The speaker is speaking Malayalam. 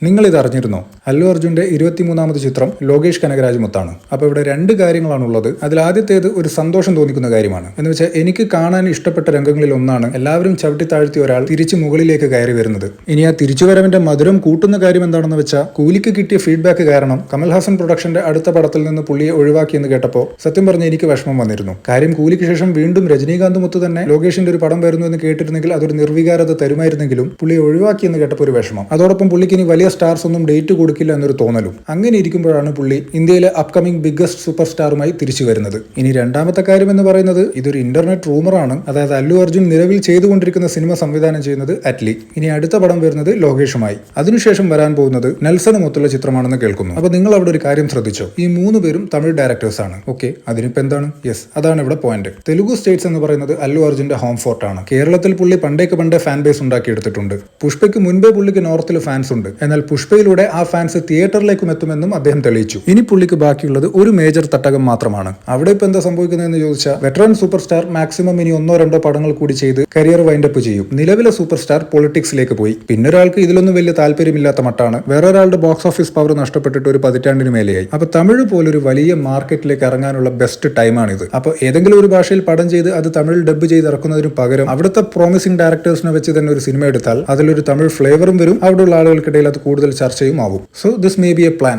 നിങ്ങൾ ഇത് അറിഞ്ഞിരുന്നോ? അല്ലു അർജുന്റെ 23ാമത് ചിത്രം ലോകേഷ് കനകരാജ് മുത്താണ്. അപ്പോൾ ഇവിടെ രണ്ട് കാര്യങ്ങളാണുള്ളത്. അതിൽ ആദ്യത്തേത് ഒരു സന്തോഷം തോന്നിക്കുന്ന കാര്യമാണ്. എന്ന് വെച്ചാൽ എനിക്ക് കാണാൻ ഇഷ്ടപ്പെട്ട രംഗങ്ങളിൽ ഒന്നാണ് എല്ലാവരും ചവിട്ടി താഴ്ത്തി ഒരാൾ തിരിച്ചു മുകളിലേക്ക് കയറി വരുന്നത്. ഇനി ആ തിരിച്ചുവരവിന്റെ മധുരം കൂട്ടുന്ന കാര്യം എന്താണെന്ന് വെച്ചാൽ കൂലിക്ക് കിട്ടിയ ഫീഡ്ബാക്ക് കാരണം കമൽഹാസൻ പ്രൊഡക്ഷന്റെ അടുത്ത പടത്തിൽ നിന്ന് പുള്ളിയെ ഒഴിവാക്കിയെന്ന് കേട്ടപ്പോൾ സത്യം പറഞ്ഞ് എനിക്ക് വിഷമം വന്നിരുന്നു. കാര്യം കൂലിക്ക് ശേഷം വീണ്ടും രജനീകാന്ത് മുത്ത് തന്നെ ലോകേഷിന്റെ ഒരു പടം വരുന്നു എന്ന് കേട്ടിരുന്നെങ്കിൽ അതൊരു നിർവികാരത തരുമായിരുന്നെങ്കിലും പുള്ളിയെ ഒഴിവാക്കിയെന്ന് കേട്ടപ്പോൾ ഒരു വിഷമം. അതോടൊപ്പം പുള്ളിക്ക് ഇനി വലിയ സ്റ്റാർസ് ഒന്നും ഡേറ്റ് കൊടുക്കില്ല എന്നൊരു തോന്നലും. അങ്ങനെ ഇരിക്കുമ്പോഴാണ് പുള്ളി ഇന്ത്യയിലെ അപ്കമിംഗ് ബിഗ്ഗസ്റ്റ് സൂപ്പർ സ്റ്റാറുമായി തിരിച്ചു വരുന്നത്. ഇനി രണ്ടാമത്തെ കാര്യം എന്ന് പറയുന്നത് ഇതൊരു ഇന്റർനെറ്റ് റൂമറാണ്. അതായത് അല്ലു അർജുൻ നിലവിൽ ചെയ്തുകൊണ്ടിരിക്കുന്ന സിനിമ സംവിധാനം ചെയ്യുന്നത് അറ്റ്ലി. ഇനി അടുത്ത പടം വരുന്നത് ലോകേഷുമായി. അതിനുശേഷം വരാൻ പോകുന്നത് നെൽസണുമൊത്തുള്ള ചിത്രമാണെന്ന് കേൾക്കുന്നു. അപ്പൊ നിങ്ങൾ അവിടെ ഒരു കാര്യം ശ്രദ്ധിച്ചോ? ഈ 3 പേരും തമിഴ് ഡയറക്ടേഴ്സ് ആണ്. ഓക്കെ, അതിനിപ്പോ എന്താണ്? യെസ്, അതാണ് ഇവിടെ പോയിന്റ്. തെലുഗു സ്റ്റേറ്റ്സ് എന്ന് പറയുന്നത് അല്ലു അർജുന്റെ ഹോം ഫോർട്ട് ആണ്. കേരളത്തിൽ പുള്ളി പണ്ടേ ഫാൻ ബേസ് ഉണ്ടാക്കിയെടുത്തിട്ടുണ്ട്. പുഷ്പയ്ക്ക് മുൻപേ പുള്ളിക്ക് നോർത്തിൽ ഫാൻസ് ഉണ്ട്. എന്നാൽ പുഷ്പയിലൂടെ ആ ഫാൻസ് തിയേറ്ററിലേക്കും എത്തുമെന്നും അദ്ദേഹം തെളിയിച്ചു. ഇനി പുള്ളിക്ക് ബാക്കിയുള്ളത് ഒരു മേജർ തട്ടകം മാത്രമാണ്. അവിടെ ഇപ്പൊ എന്താ സംഭവിക്കുന്നതെന്ന് ചോദിച്ചാൽ വെറ്ററൻ സൂപ്പർ സ്റ്റാർ മാക്സിമം ഇനി 1-2 പടങ്ങൾ കൂടി ചെയ്ത് കരിയർ വൈൻഡപ്പ് ചെയ്യും. നിലവിലെ സൂപ്പർ സ്റ്റാർ പൊളിറ്റിക്സിലേക്ക് പോയി. പിന്നെ ഒരാൾക്ക് ഇതിലൊന്നും വലിയ താല്പര്യമില്ലാത്ത മട്ടാണ്. വേറൊരാളുടെ ബോക്സ് ഓഫീസ് പവർ നഷ്ടപ്പെട്ടിട്ട് ഒരു 10 പതിറ്റാണ്ടിന് മേലെയായി. അപ്പൊ തമിഴ് പോലൊരു വലിയ മാർക്കറ്റിലേക്ക് ഇറങ്ങാനുള്ള ബെസ്റ്റ് ടൈമാണിത്. അപ്പൊ ഏതെങ്കിലും ഒരു ഭാഷയിൽ പടം ചെയ്ത് അത് തമിഴിൽ ഡബ് ചെയ്ത് ഇറക്കുന്നതിന് പകരം അവിടുത്തെ പ്രോമിസിംഗ് ഡയറക്ടേഴ്സിനെ വെച്ച് തന്നെ ഒരു സിനിമ എടുത്താൽ അതിലൊരു തമിഴ് ഫ്ലേവറും വരും. അവിടെയുള്ള ആളുകൾക്കിടയിൽ അത് കൂടുതൽ ചർച്ചയും ആവും. So this may be A plan.